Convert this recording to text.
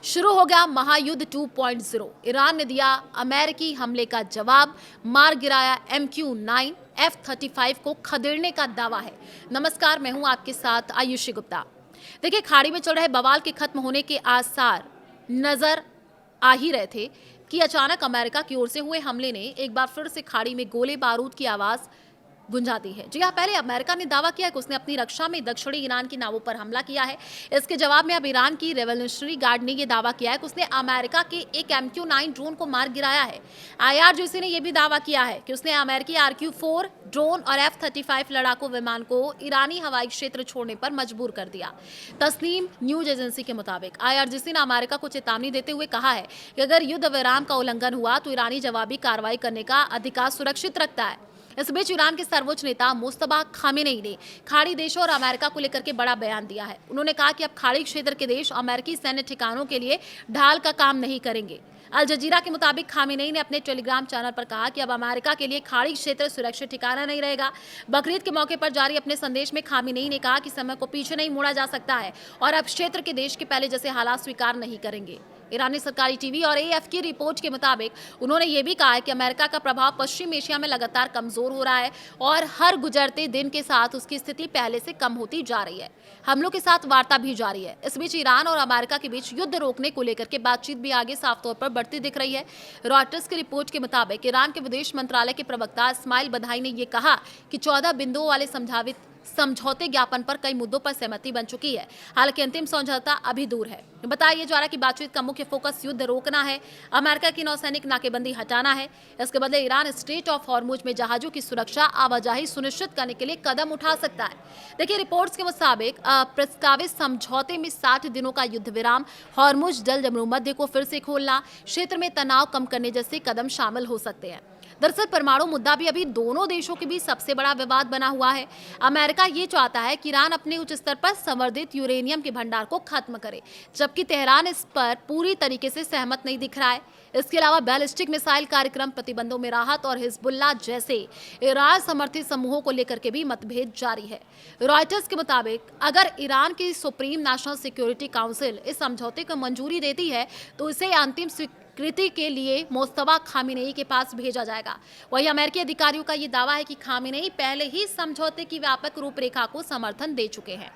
शुरू हो गया महायुद्ध 2.0। ईरान ने दिया अमेरिकी हमले का जवाब, मार गिराया MQ-9, F-35 को खदेड़ने का दावा है। नमस्कार, मैं हूं आपके साथ आयुषी गुप्ता। देखिए, खाड़ी में चल रहे बवाल के खत्म होने के आसार नजर आ ही रहे थे कि अचानक अमेरिका की ओर से हुए हमले ने एक बार फिर से खाड़ी में गोले बारूद की आवाज गुंजा दी है। जी हाँ, पहले अमेरिका ने दावा किया कि उसने अपनी रक्षा में दक्षिणी ईरान की नावों पर हमला किया है। इसके जवाब में अब ईरान की रेवोल्यूशनरी गार्ड ने यह दावा किया है कि उसने अमेरिका के एक MQ-9 ड्रोन को मार गिराया है। IRGC ने यह भी दावा किया है कि उसने अमेरिकी RQ-4 ड्रोन और F-35 लड़ाकू विमान को ईरानी हवाई क्षेत्र छोड़ने पर मजबूर कर दिया। तस्नीम न्यूज एजेंसी के मुताबिक IRGC ने अमेरिका को चेतावनी देते हुए कहा है कि अगर युद्ध विराम का उल्लंघन हुआ तो ईरानी जवाबी कार्रवाई करने का अधिकार सुरक्षित रखता है। इस बीच ईरान के सर्वोच्च नेता मुस्तफा खामेनेई ने खाड़ी देशों और अमेरिका को लेकर के बड़ा बयान दिया है। उन्होंने कहा कि अब खाड़ी क्षेत्र के देश अमेरिकी सैन्य ठिकानों के लिए ढाल का काम नहीं करेंगे। अल जजीरा के मुताबिक खामेनेई ने अपने टेलीग्राम चैनल पर कहा कि अब अमेरिका के लिए खाड़ी क्षेत्र सुरक्षित ठिकाना नहीं रहेगा। बकरीद के मौके पर जारी अपने संदेश में खामेनेई ने कहा कि समय को पीछे नहीं मोड़ा जा सकता है और अब क्षेत्र के देश के पहले जैसे हालात स्वीकार नहीं करेंगे। ईरानी सरकारी टीवी और AF की रिपोर्ट के मुताबिक उन्होंने ये भी कहा है कि अमेरिका का प्रभाव पश्चिम एशिया में लगातार कमजोर हो रहा है और हर गुजरते दिन के साथ उसकी स्थिति पहले से कम होती जा रही है। हमलों के साथ वार्ता भी जारी है। इस बीच ईरान और अमेरिका के बीच युद्ध रोकने को लेकर के बातचीत भी आगे साफ तौर पर बढ़ती दिख रही है। रॉयटर्स की रिपोर्ट के मुताबिक ईरान के विदेश मंत्रालय के प्रवक्ता इस्माइल बधाई ने यह कहा कि 14 बिंदुओं वाले समझौते ज्ञापन पर कई मुद्दों पर सहमति बन चुकी है। हालांकि अंतिम समझौता अभी दूर है। बताया जा रहा है कि बातचीत का मुख्य फोकस युद्ध रोकना है, अमेरिका की नौसैनिक नाकेबंदी हटाना है। इसके बदले ईरान स्ट्रेट ऑफ हॉर्मुज में जहाजों की सुरक्षा आवाजाही सुनिश्चित करने के लिए कदम उठा सकता है। देखिए, रिपोर्ट्स के मुताबिक प्रस्तावित समझौते में 60 दिनों का युद्ध विराम, हॉर्मुज जल जमरूमध्य को फिर से खोलना, क्षेत्र में तनाव कम करने जैसे कदम शामिल हो सकते हैं। दरअसल परमाणु मुद्दा भी अभी दोनों देशों के बीच सबसे बड़ा विवाद बना हुआ है। अमेरिका ये चाहता है कि ईरान अपने उच्च स्तर पर संवर्धित यूरेनियम के भंडार को खत्म करे, जबकि तेहरान इस पर पूरी तरीके से सहमत नहीं दिख रहा है। इसके अलावा बैलिस्टिक मिसाइल कार्यक्रम, प्रतिबंधों में राहत और हिजबुल्लाह जैसे ईरान समर्थित समूहों को लेकर के भी मतभेद जारी है। रॉयटर्स के मुताबिक अगर ईरान की सुप्रीम नेशनल सिक्योरिटी काउंसिल इस समझौते को मंजूरी देती है तो इसे अंतिम कृति के लिए मुस्तफा खामेनेई के पास भेजा जाएगा। वहीं अमेरिकी अधिकारियों का ये दावा है कि खामेनेई पहले ही समझौते की व्यापक रूपरेखा को समर्थन दे चुके हैं।